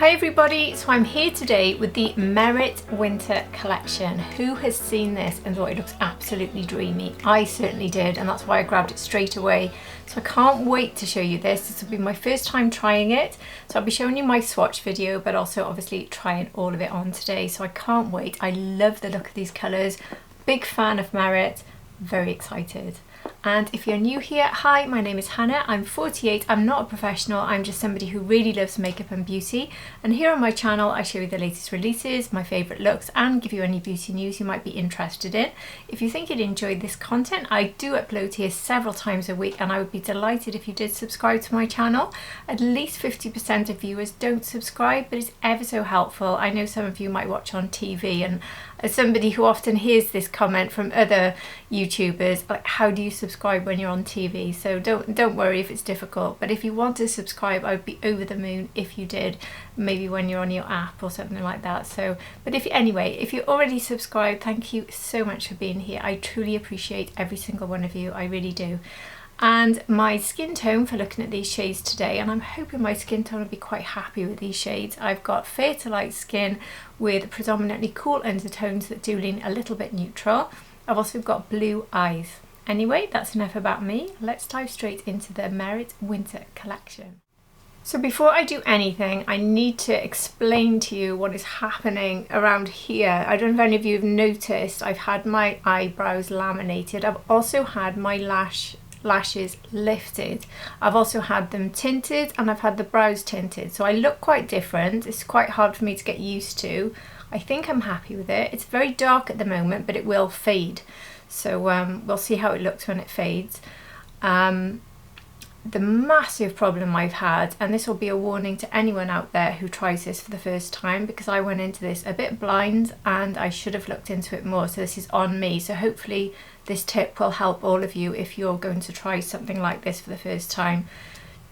Hi everybody, so I'm here today with the Merit Winter Collection. Who has seen this and thought it looks absolutely dreamy? I certainly did, and that's why I grabbed it straight away. So I can't wait to show you this. This will be my first time trying it. So I'll be showing you my swatch video, but also obviously trying all of it on today. So I can't wait. I love the look of these colours. Big fan of Merit, very excited. And if you're new here, hi, my name is Hannah, I'm 48, I'm not a professional, I'm just somebody who really loves makeup and beauty, and here on my channel I show you the latest releases, my favourite looks, and give you any beauty news you might be interested in. If you think you'd enjoy this content, I do upload here several times a week, and I would be delighted if you did subscribe to my channel. At least 50% of viewers don't subscribe, but it's ever so helpful. I know some of you might watch on TV, and as somebody who often hears this comment from other YouTubers, like, how do you subscribe when you're on TV? So don't worry if it's difficult, but if you want to subscribe, I would be over the moon if you did, maybe when you're on your app or something like that. So, but anyway, if you're already subscribed, thank you so much for being here. I truly appreciate every single one of you, I really do. And my skin tone for looking at these shades today, and I'm hoping my skin tone will be quite happy with these shades. I've got fair to light skin with predominantly cool undertones that do lean a little bit neutral. I've also got blue eyes. Anyway, that's enough about me. Let's dive straight into the Merit Winter Collection. So before I do anything, I need to explain to you what is happening around here. I don't know if any of you have noticed, I've had my eyebrows laminated. I've also had my lashes lifted. I've also had them tinted, and I've had the brows tinted. So I look quite different. It's quite hard for me to get used to. I think I'm happy with it. It's very dark at the moment, but it will fade. So we'll see how it looks when it fades. The massive problem I've had, and this will be a warning to anyone out there who tries this for the first time, because I went into this a bit blind and I should have looked into it more, so this is on me. So hopefully this tip will help all of you if you're going to try something like this for the first time.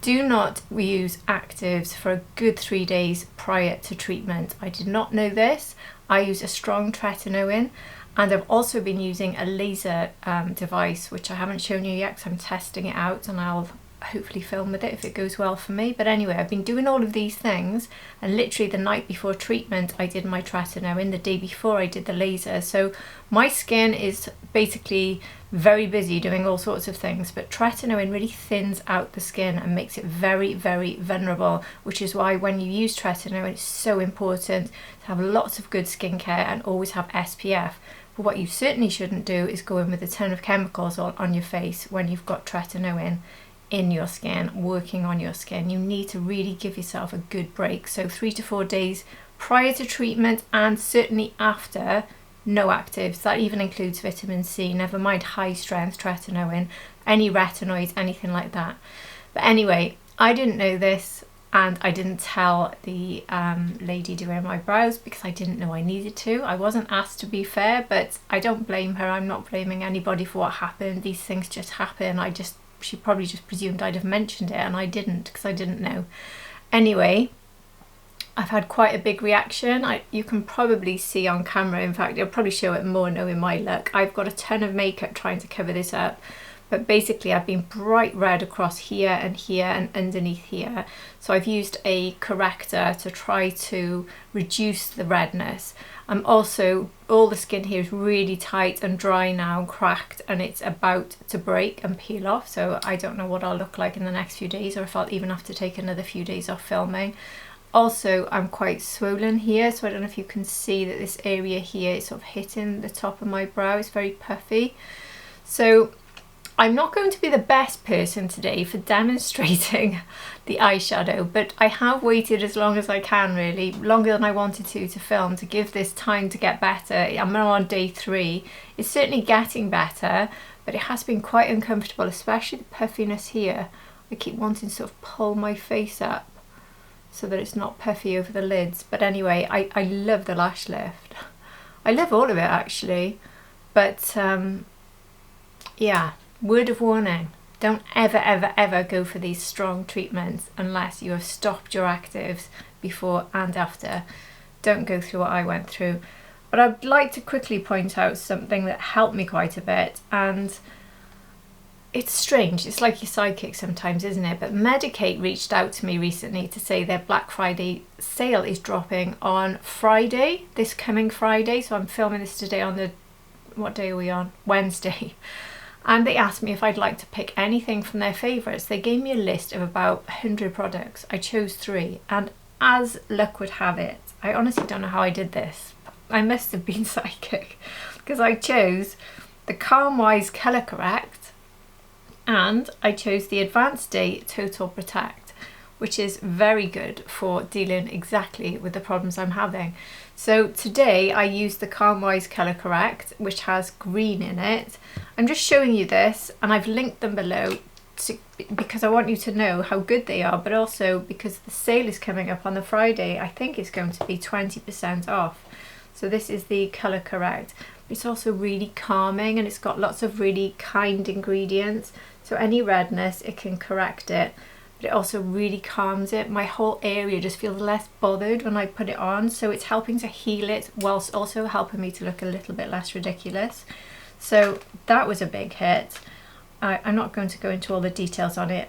Do not use actives for a good 3 days prior to treatment. I did not know this. I use a strong tretinoin, and I've also been using a laser device, which I haven't shown you yet because I'm testing it out, and I'll hopefully film with it if it goes well for me. But anyway, I've been doing all of these things, and literally the night before treatment I did my tretinoin, the day before I did the laser. So my skin is basically very busy doing all sorts of things, but tretinoin really thins out the skin and makes it very, very vulnerable, which is why when you use tretinoin it's so important to have lots of good skincare and always have SPF. But what you certainly shouldn't do is go in with a ton of chemicals on your face when you've got tretinoin in your skin, working on your skin. You need to really give yourself a good break. So 3 to 4 days prior to treatment, and certainly after, no actives. That even includes vitamin C, never mind high strength tretinoin, any retinoids, anything like that. But anyway, I didn't know this, and I didn't tell the lady doing my brows because I didn't know I needed to. I wasn't asked, to be fair, but I don't blame her. I'm not blaming anybody for what happened. These things just happen. She probably just presumed I'd have mentioned it, and I didn't because I didn't know. Anyway, I've had quite a big reaction. You can probably see on camera, in fact, I'll probably show it more knowing my look. I've got a ton of makeup trying to cover this up, but basically I've been bright red across here and underneath here. So I've used a corrector to try to reduce the redness. Also, all the skin here is really tight and dry now, and cracked, and it's about to break and peel off. So I don't know what I'll look like in the next few days, or if I'll even have to take another few days off filming. Also, I'm quite swollen here, so I don't know if you can see that this area here is sort of hitting the top of my brow. It's very puffy. So I'm not going to be the best person today for demonstrating the eyeshadow, but I have waited as long as I can, really, longer than I wanted to film, to give this time to get better. I'm now on day 3. It's certainly getting better, but it has been quite uncomfortable, especially the puffiness here. I keep wanting to sort of pull my face up so that it's not puffy over the lids. But anyway, I love the lash lift. I love all of it actually, but yeah, word of warning, don't ever go for these strong treatments unless you have stopped your actives before and after. Don't go through what I went through. But I'd like to quickly point out something that helped me quite a bit, and it's strange, it's like your sidekick sometimes, isn't it? But Medik8 reached out to me recently to say their Black Friday sale is dropping on Friday, this coming Friday. So I'm filming this today on the, what day are we on? Wednesday. And they asked me if I'd like to pick anything from their favourites. They gave me a list of about 100 products. I chose 3, and as luck would have it, I honestly don't know how I did this. I must have been psychic, because I chose the Calmwise Colour Correct, and I chose the Advanced Day Total Protect, which is very good for dealing exactly with the problems I'm having. So today I used the Calmwise Colour Correct, which has green in it. I'm just showing you this, and I've linked them below because I want you to know how good they are, but also because the sale is coming up on the Friday. I think it's going to be 20% off. So this is the Colour Correct. It's also really calming, and it's got lots of really kind ingredients. So any redness, it can correct it, but it also really calms it. My whole area just feels less bothered when I put it on. So it's helping to heal it whilst also helping me to look a little bit less ridiculous. So that was a big hit. I'm not going to go into all the details on it,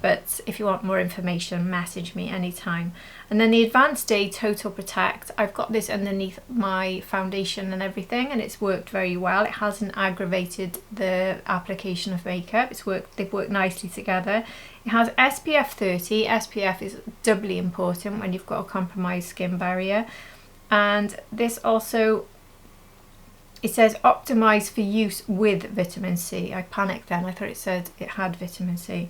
but if you want more information, message me anytime. And then the Advanced Day Total Protect, I've got this underneath my foundation and everything, and it's worked very well. It hasn't aggravated the application of makeup. They've worked nicely together. It has SPF 30. SPF is doubly important when you've got a compromised skin barrier. And this also, it says optimized for use with vitamin C. I panicked then, I thought it said it had vitamin C.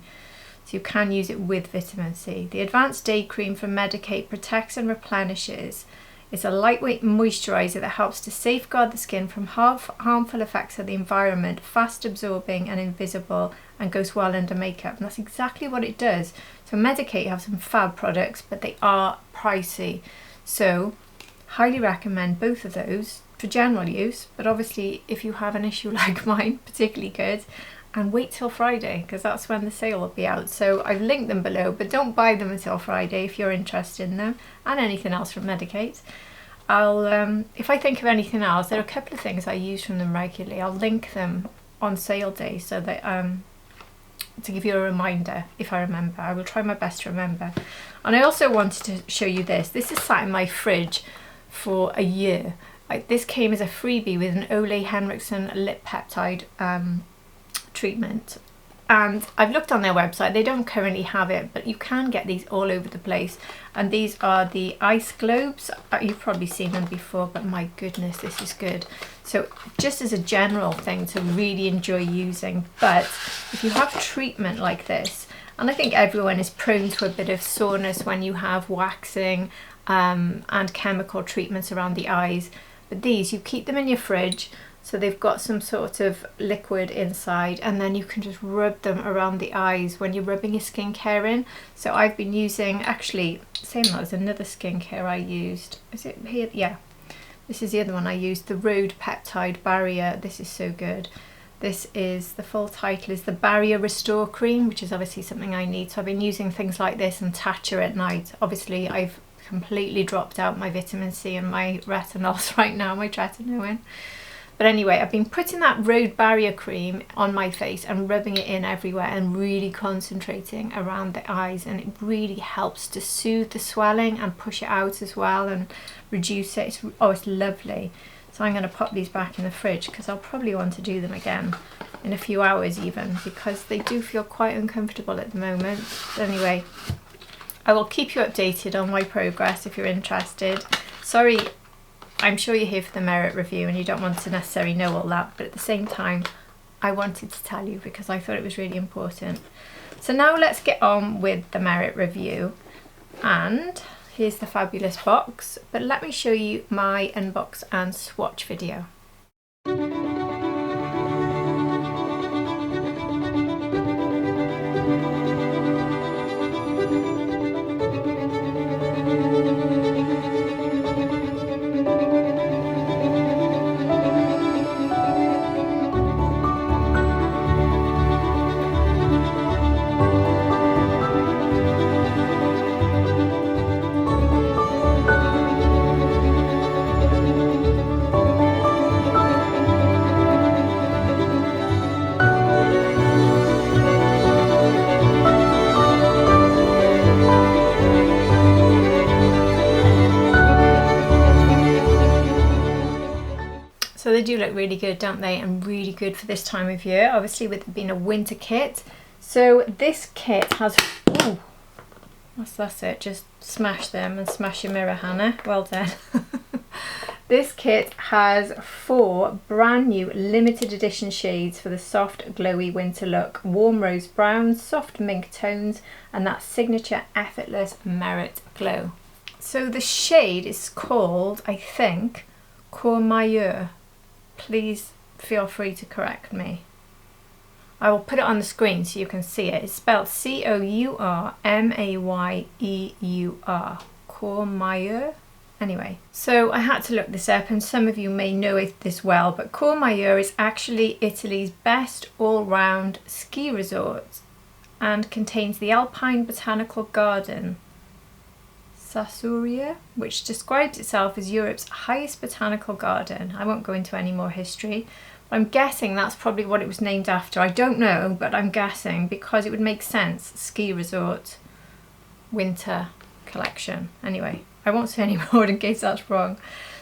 So you can use it with vitamin C. The Advanced Day Cream from Medik8 protects and replenishes. It's a lightweight moisturizer that helps to safeguard the skin from harmful effects of the environment, fast absorbing and invisible, and goes well under makeup. And that's exactly what it does. So Medik8 have some fab products, but they are pricey. So highly recommend both of those for general use, but obviously if you have an issue like mine, particularly good. And wait till Friday, because that's when the sale will be out. So I've linked them below, but don't buy them until Friday if you're interested in them, and anything else from Medik8. If I think of anything else, there are a couple of things I use from them regularly. I'll link them on sale day so that to give you a reminder if I remember. I will try my best to remember. And I also wanted to show you this. This is sat in my fridge for a year. This came as a freebie with an Ole Henriksen lip peptide treatment, and I've looked on their website. They don't currently have it, but you can get these all over the place. And these are the ice globes. You've probably seen them before, but my goodness, this is good. So just as a general thing to really enjoy using, but if you have treatment like this, and I think everyone is prone to a bit of soreness when you have waxing and chemical treatments around the eyes, but these, you keep them in your fridge. So they've got some sort of liquid inside, and then you can just rub them around the eyes when you're rubbing your skincare in. So I've been using, actually, same as another skincare I used. Is it here? Yeah. This is the other one I used, the Rhode Peptide Barrier. This is so good. This is, the full title is the Barrier Restore Cream, which is obviously something I need. So I've been using things like this and Tatcha at night. Obviously, I've completely dropped out my vitamin C and my retinols right now, my tretinoin. But anyway, I've been putting that Rhode Barrier Cream on my face and rubbing it in everywhere and really concentrating around the eyes, and it really helps to soothe the swelling and push it out as well and reduce it. It's lovely. So I'm going to pop these back in the fridge because I'll probably want to do them again in a few hours even, because they do feel quite uncomfortable at the moment. But anyway, I will keep you updated on my progress if you're interested. Sorry, I'm sure you're here for the merit review and you don't want to necessarily know all that, but at the same time, I wanted to tell you because I thought it was really important. So now let's get on with the merit review. And here's the fabulous box, but let me show you my unbox and swatch video. do look really good, don't they? And really good for this time of year, obviously with it being a winter kit. So this kit has, oh, that's it, just smash them and smash your mirror, Hannah, well done. This kit has 4 brand new limited edition shades for the soft glowy winter look. Warm rose browns, soft mink tones, and that signature effortless merit glow. So the shade is called, I think, Courmayeur. Please feel free to correct me. I will put it on the screen so you can see it. It's spelled Courmayeur. Courmayeur. Anyway, so I had to look this up, and some of you may know this well, but Courmayeur is actually Italy's best all-round ski resort and contains the Alpine Botanical Garden, Sassuria, which describes itself as Europe's highest botanical garden. I won't go into any more history, but I'm guessing that's probably what it was named after. I don't know, but I'm guessing because it would make sense. Ski resort, winter collection. Anyway, I won't say any more in case that's wrong.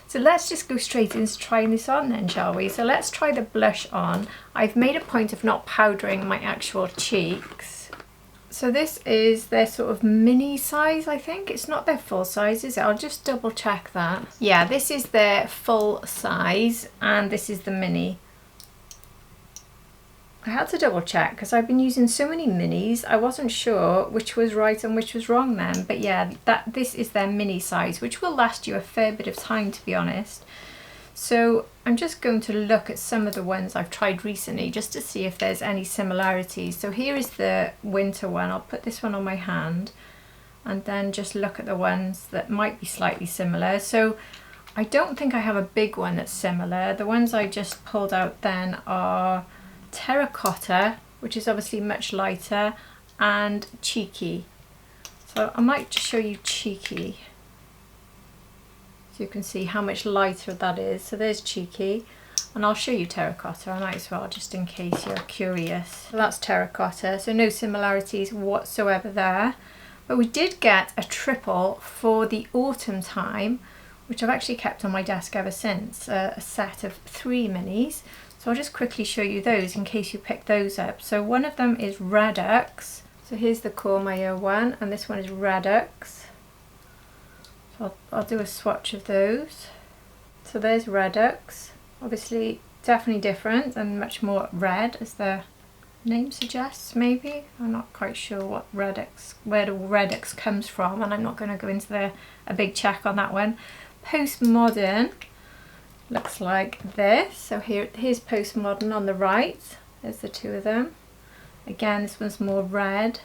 So let's just go straight into trying this on then, shall we? So let's try the blush on. I've made a point of not powdering my actual cheeks. So this is their sort of mini size, I think. It's not their full size, is it? I'll just double check that. Yeah, this is their full size and this is the mini. I had to double check because I've been using so many minis, I wasn't sure which was right and which was wrong then. But yeah, this is their mini size, which will last you a fair bit of time, to be honest. So I'm just going to look at some of the ones I've tried recently just to see if there's any similarities. So here is the winter one. I'll put this one on my hand and then just look at the ones that might be slightly similar. So I don't think I have a big one that's similar. The ones I just pulled out then are Terracotta, which is obviously much lighter, and Cheeky. So I might just show you Cheeky so you can see how much lighter that is. So there's Cheeky, and I'll show you Terracotta. I might as well, just in case you're curious. So that's Terracotta, so no similarities whatsoever there. But we did get a triple for the autumn time, which I've actually kept on my desk ever since, a set of 3 minis. So I'll just quickly show you those in case you pick those up. So one of them is Redux. So here's the Courmayeur one, and this one is Redux. So I'll do a swatch of those. So there's Redux. Obviously definitely different and much more red, as the name suggests, maybe. I'm not quite sure what Redux, where the Redux comes from, and I'm not going to go into a big check on that one. Postmodern looks like this. So here's Postmodern on the right. There's the 2 of them. Again, this one's more red.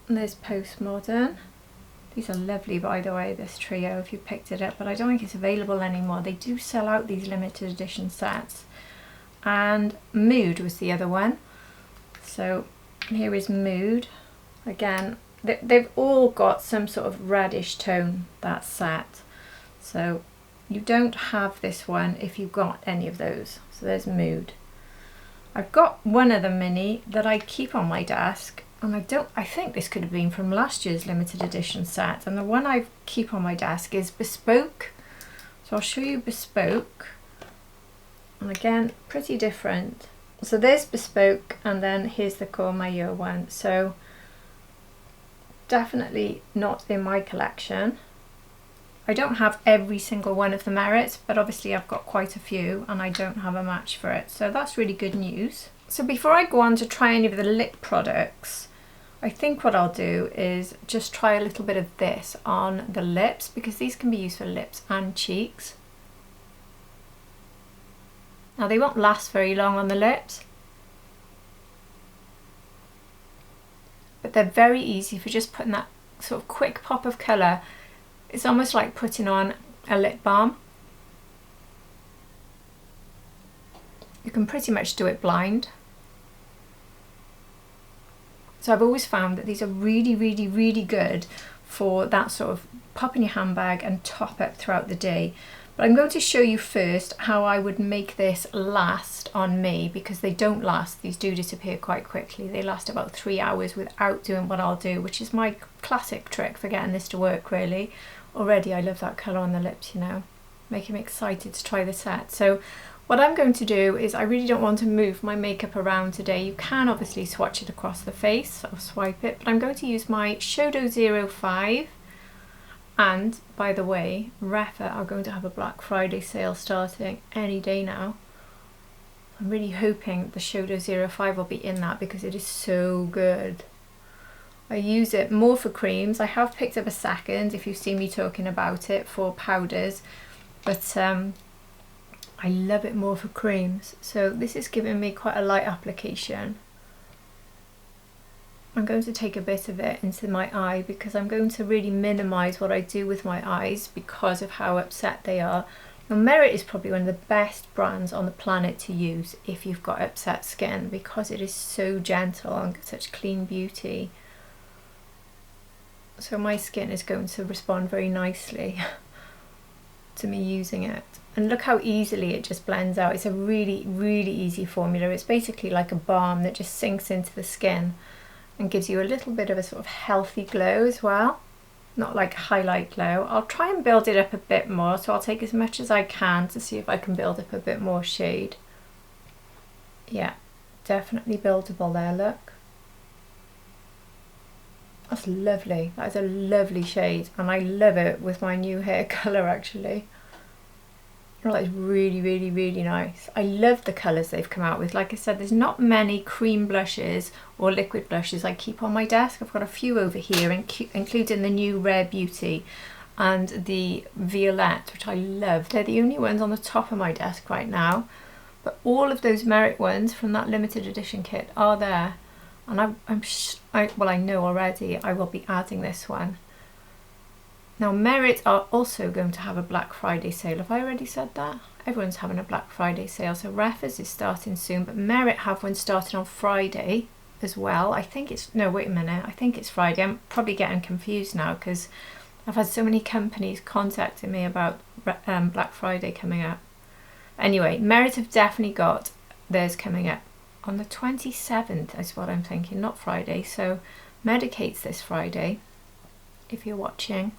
And there's Postmodern. These are lovely, by the way, this trio, if you picked it up, but I don't think it's available anymore. They do sell out these limited edition sets. And Mood was the other one. So here is Mood. Again, they've all got some sort of reddish tone, that set. So you don't have this one if you've got any of those. So there's Mood. I've got one other mini that I keep on my desk, and I think this could have been from last year's limited edition set, and the one I keep on my desk is Bespoke. So I'll show you Bespoke, and again, pretty different. So there's Bespoke, and then here's the Courmayeur one. So definitely not in my collection. I don't have every single one of the merits, but obviously I've got quite a few and I don't have a match for it. So that's really good news. So before I go on to try any of the lip products, I think what I'll do is just try a little bit of this on the lips, because these can be used for lips and cheeks. Now they won't last very long on the lips, but they're very easy for just putting that sort of quick pop of colour. It's almost like putting on a lip balm. You can pretty much do it blind. So I've always found that these are really, really, really good for that sort of pop in your handbag and top up throughout the day. But I'm going to show you first how I would make this last on me, because they don't last. These do disappear quite quickly. They last about 3 hours without doing what I'll do, which is my classic trick for getting this to work really. Already I love that colour on the lips, you know. making me excited to try the set. So what I'm going to do is, I really don't want to move my makeup around today. You can obviously swatch it across the face or swipe it, but I'm going to use my Shodo 05. And by the way, Rephr are going to have a Black Friday sale starting any day now. I'm really hoping the Shodo 05 will be in that because it is so good. I use it more for creams. I have picked up a second, if you've seen me talking about it, for powders, but I love it more for creams. So this is giving me quite a light application. I'm going to take a bit of it into my eye because I'm going to really minimise what I do with my eyes because of how upset they are. Now, Merit is probably one of the best brands on the planet to use if you've got upset skin because it is so gentle and such clean beauty. So my skin is going to respond very nicely to me using it. And look how easily it just blends out. It's a really, really easy formula. It's basically like a balm that just sinks into the skin and gives you a little bit of a sort of healthy glow as well. Not like a highlight glow. I'll try and build it up a bit more, so I'll take as much as I can to see if I can build up a bit more shade. Yeah, definitely buildable there, look. That's lovely. That is a lovely shade, and I love it with my new hair colour actually. Oh, that is really, really, really nice. I love the colours they've come out with. Like I said, there's not many cream blushes or liquid blushes I keep on my desk. I've got a few over here, including the new Rare Beauty and the Violette, which I love. They're the only ones on the top of my desk right now. But all of those Merit ones from that limited edition kit are there. And well, I know already I will be adding this one. Now, Merit are also going to have a Black Friday sale. Have I already said that? Everyone's having a Black Friday sale. So Rephr's is starting soon, but Merit have one starting on Friday as well. I think it's, no, wait a minute. I think it's Friday. I'm probably getting confused now because I've had so many companies contacting me about Black Friday coming up. Anyway, Merit have definitely got theirs coming up on the 27th is what I'm thinking, not Friday. So Medicate's this Friday, if you're watching.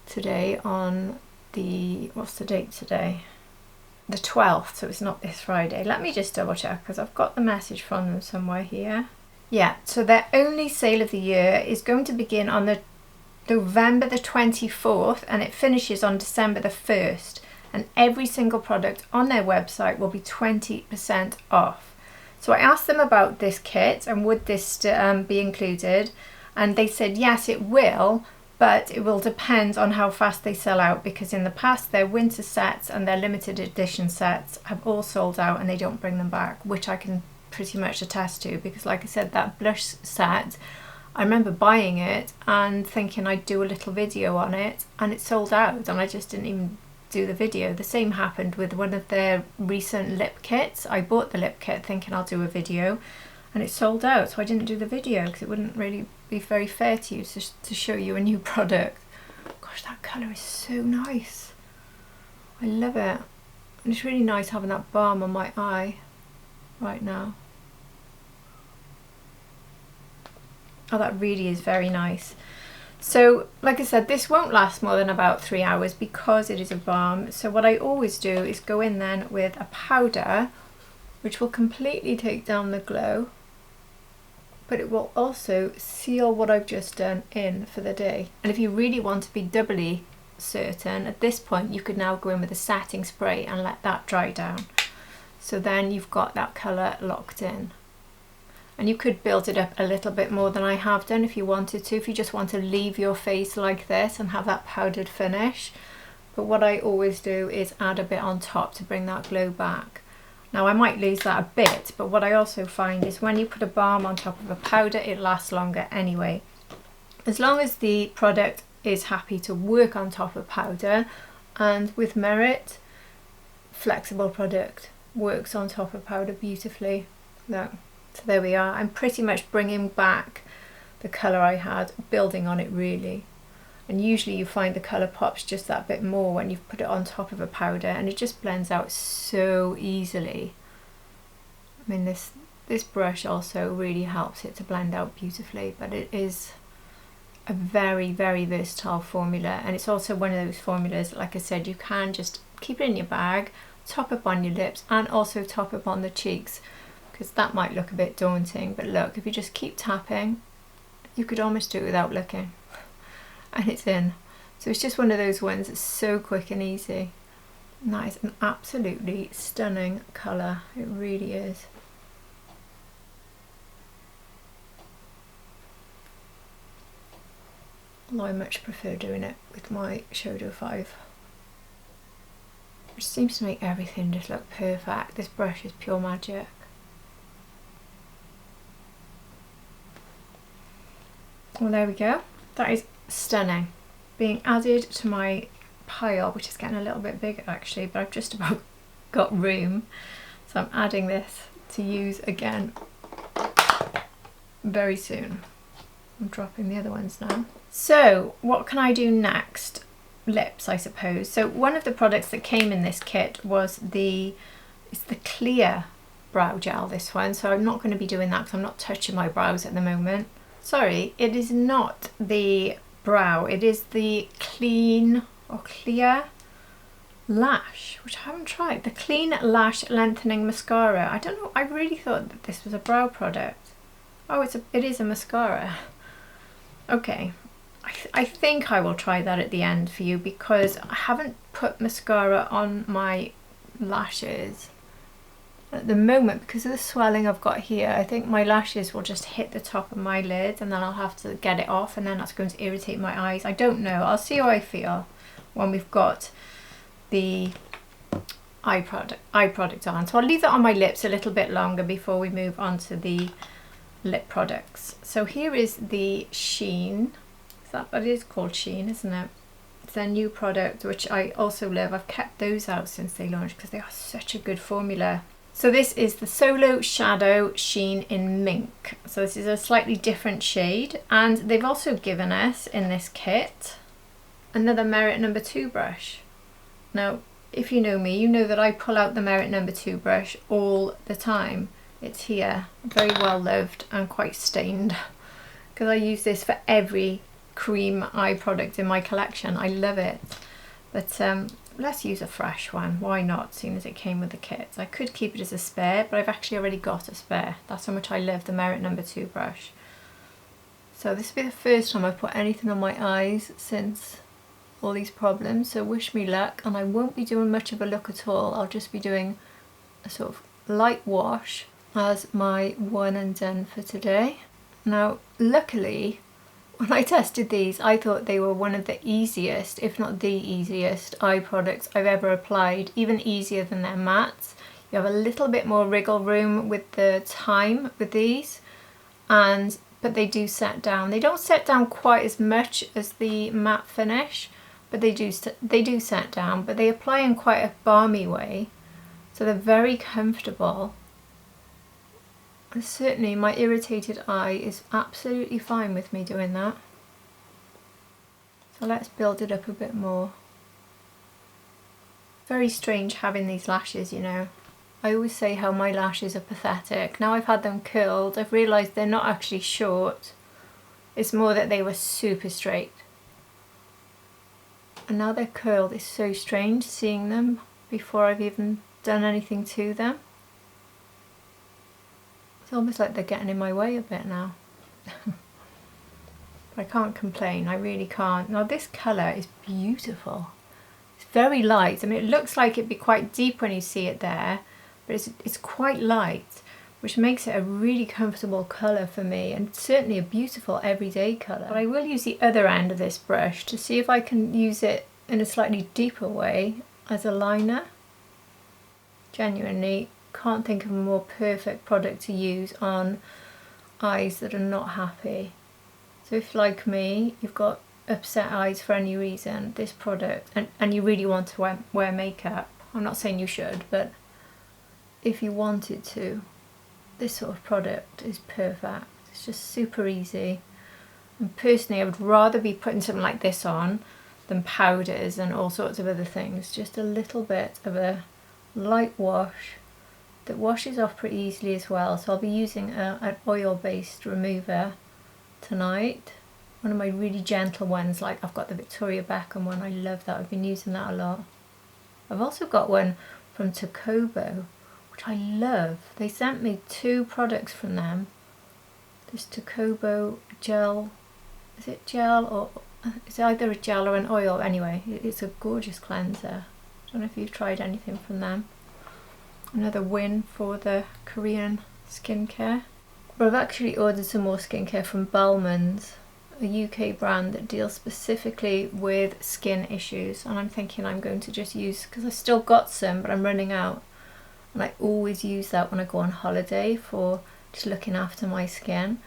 Today on the, what's the date today? The 12th, so it's not this Friday. Let me just double check because I've got the message from them somewhere here. Yeah, so their only sale of the year is going to begin on the November the 24th and it finishes on December the 1st, and every single product on their website will be 20% off. So I asked them about this kit and would this be included, and they said yes, it will, but it will depend on how fast they sell out, because in the past their winter sets and their limited edition sets have all sold out and they don't bring them back, which I can pretty much attest to, because like I said, that blush set, I remember buying it and thinking I'd do a little video on it and it sold out and I just didn't even do the video. The same happened with one of their recent lip kits. I bought the lip kit thinking I'll do a video and it sold out, so I didn't do the video because it wouldn't really be very fair to you to show you a new product. Gosh, that colour is so nice. I love it. And it's really nice having that balm on my eye right now. Oh, that really is very nice. So, like I said, this won't last more than about 3 hours because it is a balm. So what I always do is go in then with a powder, which will completely take down the glow, but it will also seal what I've just done in for the day. And if you really want to be doubly certain, at this point you could now go in with a setting spray and let that dry down. So then you've got that colour locked in. And you could build it up a little bit more than I have done if you wanted to, if you just want to leave your face like this and have that powdered finish. But what I always do is add a bit on top to bring that glow back. Now I might lose that a bit, but what I also find is when you put a balm on top of a powder, it lasts longer anyway. As long as the product is happy to work on top of powder, and with Merit, flexible product, works on top of powder beautifully. Look, so there we are. I'm pretty much bringing back the colour I had, building on it really. And usually you find the colour pops just that bit more when you've put it on top of a powder, and it just blends out so easily. I mean, this brush also really helps it to blend out beautifully, but it is a very, very versatile formula, and it's also one of those formulas, like I said, you can just keep it in your bag, top up on your lips and also top up on the cheeks, because that might look a bit daunting, but look, if you just keep tapping, you could almost do it without looking and it's in. So it's just one of those ones that's so quick and easy. And that is an absolutely stunning colour, it really is. Although I much prefer doing it with my Shodo 5. Which seems to make everything just look perfect. This brush is pure magic. Well, there we go. That is stunning. Being added to my pile, which is getting a little bit bigger actually, but I've just about got room. So I'm adding this to use again very soon. I'm dropping the other ones now. So what can I do next? Lips, I suppose. So one of the products that came in this kit was it's the clear brow gel, this one. So I'm not going to be doing that because I'm not touching my brows at the moment. Sorry, it is not the brow, it is the clean or clear lash, which I haven't tried. The Clean Lash Lengthening Mascara. I don't know, I really thought that this was a brow product. Oh, it is a mascara. Okay, I think I will try that at the end for you, because I haven't put mascara on my lashes at the moment because of the swelling I've got here. I think my lashes will just hit the top of my lid and then I'll have to get it off, and then that's going to irritate my eyes. I don't know, I'll see how I feel when we've got the eye product on. So I'll leave that on my lips a little bit longer before we move on to the lip products. So here is the Sheen. It is called Sheen, isn't it? It's their new product, which I also love. I've kept those out since they launched because they are such a good formula. So this is the Solo Shadow Sheen in Mink. So this is a slightly different shade, and they've also given us in this kit another Merit No. 2 brush. Now, if you know me, you know that I pull out the Merit No. 2 brush all the time. It's here, very well loved and quite stained, because I use this for every cream eye product in my collection. I love it. But let's use a fresh one. Why not, seeing as it came with the kit? I could keep it as a spare, but I've actually already got a spare. That's how much I love the Merit No. 2 brush. So this will be the first time I've put anything on my eyes since all these problems, so wish me luck. And I won't be doing much of a look at all. I'll just be doing a sort of light wash as my one and done for today. Now, luckily, when I tested these, I thought they were one of the easiest, if not the easiest, eye products I've ever applied, even easier than their mattes. You have a little bit more wriggle room with the time with these, but they do set down. They don't set down quite as much as the matte finish, but they do set down, but they apply in quite a balmy way, so they're very comfortable. And certainly my irritated eye is absolutely fine with me doing that. So let's build it up a bit more. Very strange having these lashes, you know. I always say how my lashes are pathetic. Now I've had them curled, I've realised they're not actually short. It's more that they were super straight. And now they're curled. It's so strange seeing them before I've even done anything to them. It's almost like they're getting in my way a bit now. But I can't complain, I really can't. Now this colour is beautiful. It's very light. I mean, it looks like it'd be quite deep when you see it there, but it's quite light, which makes it a really comfortable colour for me, and certainly a beautiful everyday colour. But I will use the other end of this brush to see if I can use it in a slightly deeper way as a liner. Genuinely can't think of a more perfect product to use on eyes that are not happy. So if, like me, you've got upset eyes for any reason, this product, and you really want to wear makeup, I'm not saying you should, but if you wanted to, this sort of product is perfect. It's just super easy. And personally, I would rather be putting something like this on than powders and all sorts of other things. Just a little bit of a light wash that washes off pretty easily as well. So I'll be using an oil-based remover tonight. One of my really gentle ones, like I've got the Victoria Beckham one. I love that. I've been using that a lot. I've also got one from Tocobo, which I love. They sent me 2 products from them. This Tocobo gel, is it gel or it's either a gel or an oil? Anyway, it's a gorgeous cleanser. I don't know if you've tried anything from them. Another win for the Korean skincare. But I've actually ordered some more skincare from Balm, a UK brand that deals specifically with skin issues, and I'm thinking I'm going to just use, because I've still got some but I'm running out, and I always use that when I go on holiday for just looking after my skin.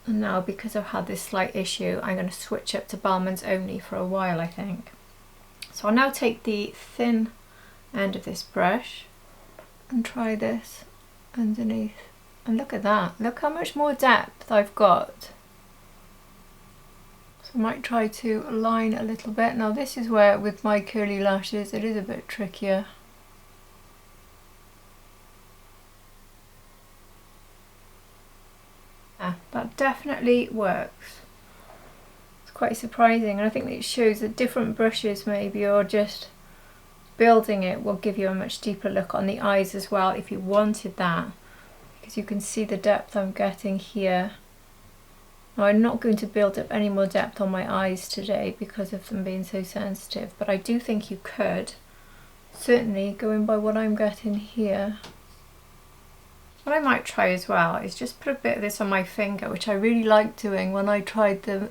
And now, because I've had this slight issue, I'm going to switch up to Balm's only for a while, I think. So I'll now take the thin end of this brush and try this underneath, and look at that, look how much more depth I've got. So I might try to line a little bit. Now this is where with my curly lashes it is a bit trickier. Yeah, that definitely works. It's quite surprising, and I think it shows that different brushes maybe, or just building it, will give you a much deeper look on the eyes as well if you wanted that, because you can see the depth I'm getting here. Now I'm not going to build up any more depth on my eyes today because of them being so sensitive, but I do think you could, certainly going by what I'm getting here. What I might try as well is just put a bit of this on my finger, which I really liked doing when I tried them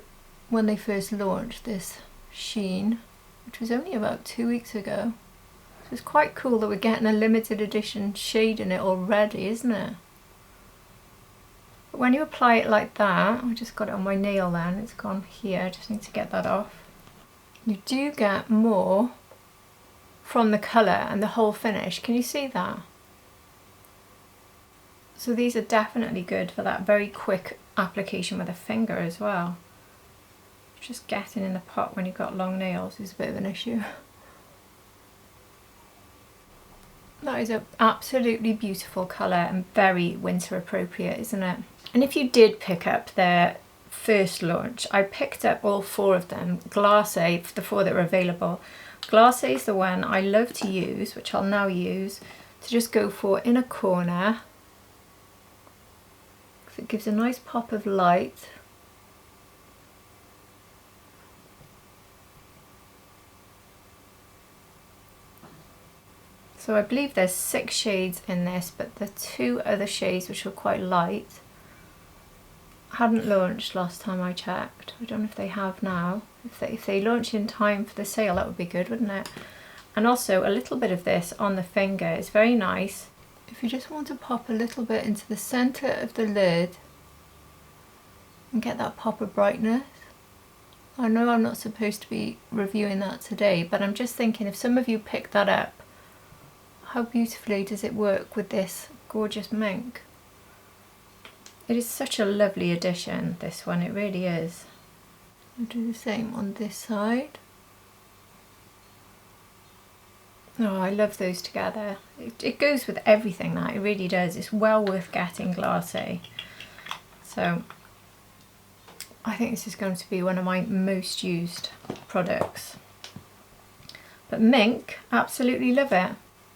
when they first launched this Sheen, which was only about 2 weeks ago. So it's quite cool that we're getting a limited edition shade in it already, isn't it? But when you apply it like that, I just got it on my nail then, it's gone here, I just need to get that off. You do get more from the colour and the whole finish, can you see that? So these are definitely good for that very quick application with a finger as well. Just getting in the pot when you've got long nails is a bit of an issue. That is an absolutely beautiful colour and very winter appropriate, isn't it? And if you did pick up their first launch, I picked up all 4 of them, Glacé, the 4 that were available. Glacé is the one I love to use, which I'll now use to just go for in a corner. It gives a nice pop of light. So I believe there's 6 shades in this, but the 2 other shades, which were quite light, hadn't launched last time I checked. I don't know if they have now. If they launch in time for the sale, that would be good, wouldn't it? And also a little bit of this on the finger is very nice. If you just want to pop a little bit into the centre of the lid and get that pop of brightness. I know I'm not supposed to be reviewing that today, but I'm just thinking if some of you picked that up, how beautifully does it work with this gorgeous Mink? It is such a lovely addition, this one, it really is. I'll do the same on this side. Oh, I love those together. It goes with everything, that, it really does. It's well worth getting Glacé. So I think this is going to be one of my most used products. But Mink, absolutely love it.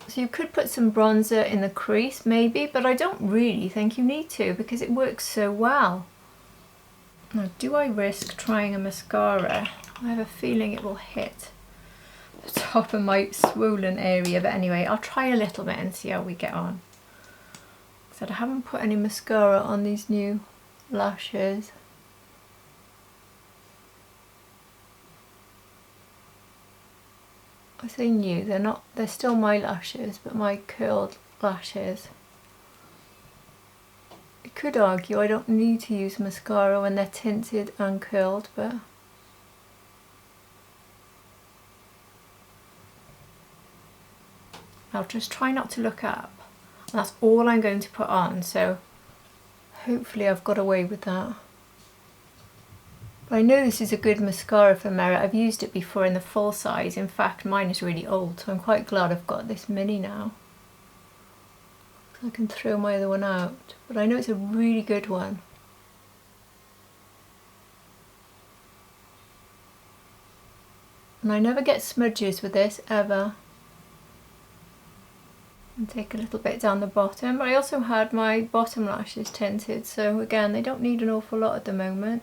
So you could put some bronzer in the crease maybe, but I don't really think you need to because it works so well. Now, do I risk trying a mascara? I have a feeling it will hit the top of my swollen area, but anyway, I'll try a little bit and see how we get on. So I haven't put any mascara on these new lashes. I say new, they're still my lashes, but my curled lashes. I could argue I don't need to use mascara when they're tinted and curled, but I'll just try not to look up. And that's all I'm going to put on, so hopefully I've got away with that. But I know this is a good mascara for Merit. I've used it before in the full size. In fact, mine is really old, so I'm quite glad I've got this mini now. So I can throw my other one out. But I know it's a really good one. And I never get smudges with this, ever. And take a little bit down the bottom, but I also had my bottom lashes tinted, so again, they don't need an awful lot at the moment.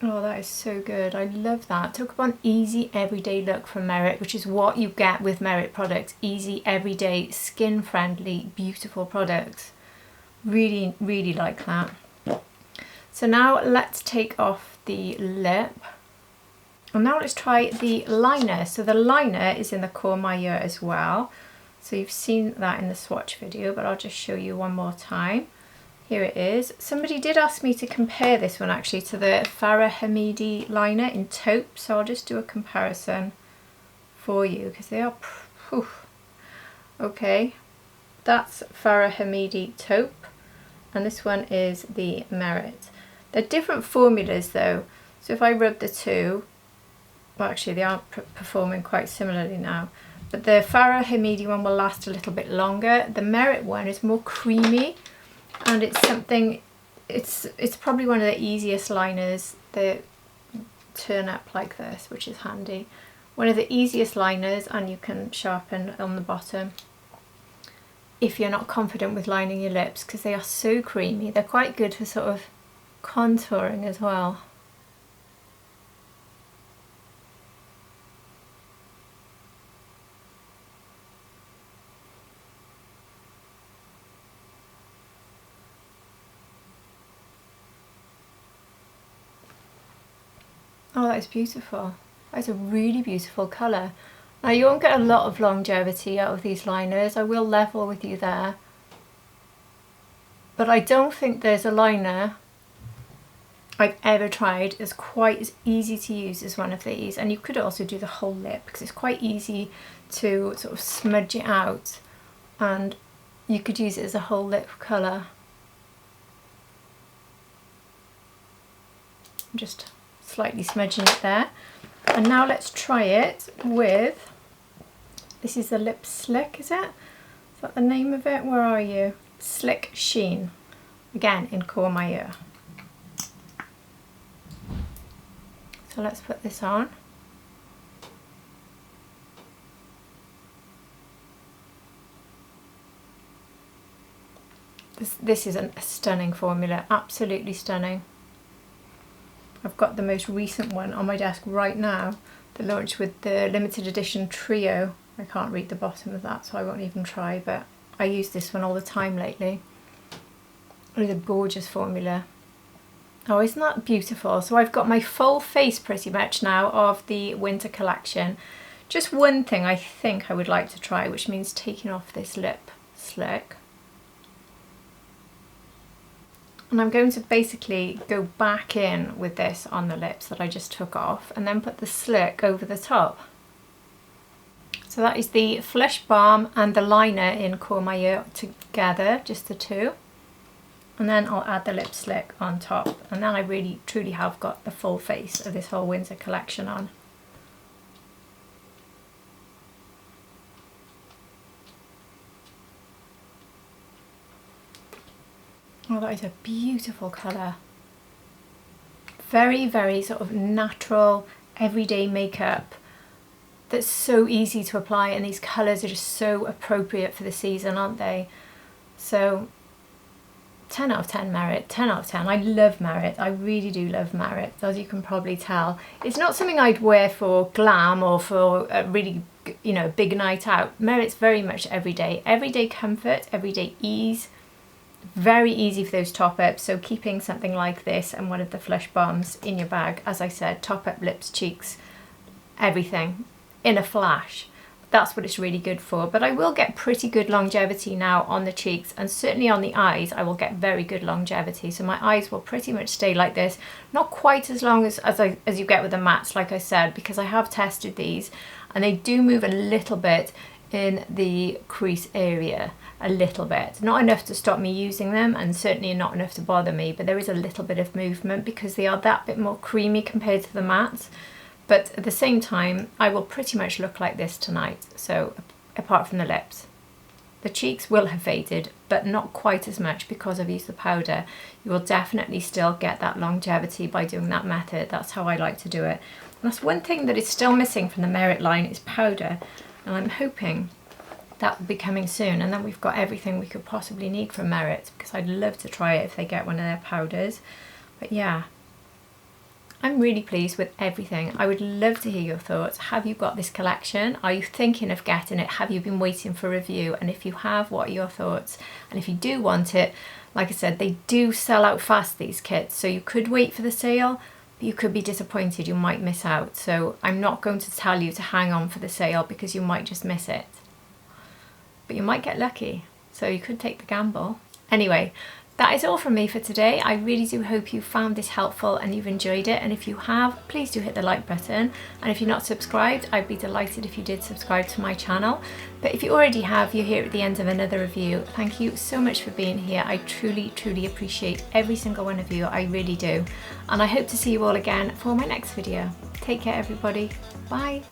Oh, that is so good. I love that. Talk about an easy everyday look from Merit, which is what you get with Merit products. Easy, everyday, skin friendly, beautiful products. Really, really like that. So now let's take off the lip. And now let's try the liner. So the liner is in the Courmayeur as well. So you've seen that in the swatch video, but I'll just show you one more time. Here it is. Somebody did ask me to compare this one actually to the Farah Hamidi liner in taupe, so I'll just do a comparison for you because they are, okay, that's Farah Hamidi taupe and this one is the Merit. They're different formulas though, so if I rub the two, well actually they are performing quite similarly now. But the Farah Hamidi one will last a little bit longer. The Merit one is more creamy and it's something, it's probably one of the easiest liners. They turn up like this, which is handy. One of the easiest liners, and you can sharpen on the bottom if you're not confident with lining your lips because they are so creamy. They're quite good for sort of contouring as well. Oh, that is beautiful. That is a really beautiful colour. Now you won't get a lot of longevity out of these liners, I will level with you there. But I don't think there's a liner I've ever tried that's quite as easy to use as one of these. And you could also do the whole lip because it's quite easy to sort of smudge it out and you could use it as a whole lip colour. Just slightly smudging it there. And now let's try it with, this is the Lip Slick, is it? Is that the name of it? Where are you? Slick Sheen, again in Courmayeur. So let's put this on. This is a stunning formula, absolutely stunning. I've got the most recent one on my desk right now, the launch with the limited edition trio. I can't read the bottom of that, so I won't even try, but I use this one all the time lately. It's a gorgeous formula. Oh, isn't that beautiful? So I've got my full face pretty much now of the winter collection. Just one thing I think I would like to try, which means taking off this lip slick. And I'm going to basically go back in with this on the lips that I just took off and then put the slick over the top. So that is the Flush Balm and the liner in Courmayeur together, just the two. And then I'll add the lip slick on top. And then I really truly have got the full face of this whole winter collection on. Oh, that is a beautiful colour. Very, very sort of natural, everyday makeup that's so easy to apply, and these colours are just so appropriate for the season, aren't they? So 10 out of 10 Merit, 10 out of 10. I love Merit, I really do love Merit, as you can probably tell. It's not something I'd wear for glam or for a really, you know, big night out. Merit's very much everyday comfort, everyday ease. Very easy for those top-ups, so keeping something like this and one of the Flush Balms in your bag, as I said, top-up lips, cheeks, everything, in a flash. That's what it's really good for. But I will get pretty good longevity now on the cheeks, and certainly on the eyes I will get very good longevity. So my eyes will pretty much stay like this, not quite as long as you get with the mattes, like I said, because I have tested these and they do move a little bit in the crease area, a little bit, not enough to stop me using them and certainly not enough to bother me, but there is a little bit of movement because they are that bit more creamy compared to the mattes. But at the same time I will pretty much look like this tonight, so apart from the lips. The cheeks will have faded, but not quite as much because I've used the powder. You will definitely still get that longevity by doing that method. That's how I like to do it. And that's one thing that is still missing from the Merit line is powder. And I'm hoping that will be coming soon, and then we've got everything we could possibly need from Merit, because I'd love to try it if they get one of their powders. But yeah, I'm really pleased with everything. I would love to hear your thoughts. Have you got this collection? Are you thinking of getting it? Have you been waiting for review? And if you have, what are your thoughts? And if you do want it, like I said, they do sell out fast, these kits, so you could wait for the sale, but you could be disappointed, you might miss out. So I'm not going to tell you to hang on for the sale, because you might just miss it. But you might get lucky, so you could take the gamble. Anyway, that is all from me for today. I really do hope you found this helpful and you've enjoyed it. And if you have, please do hit the like button. And if you're not subscribed, I'd be delighted if you did subscribe to my channel. But if you already have, you're here at the end of another review. Thank you so much for being here. I truly, truly appreciate every single one of you. I really do. And I hope to see you all again for my next video. Take care, everybody. Bye.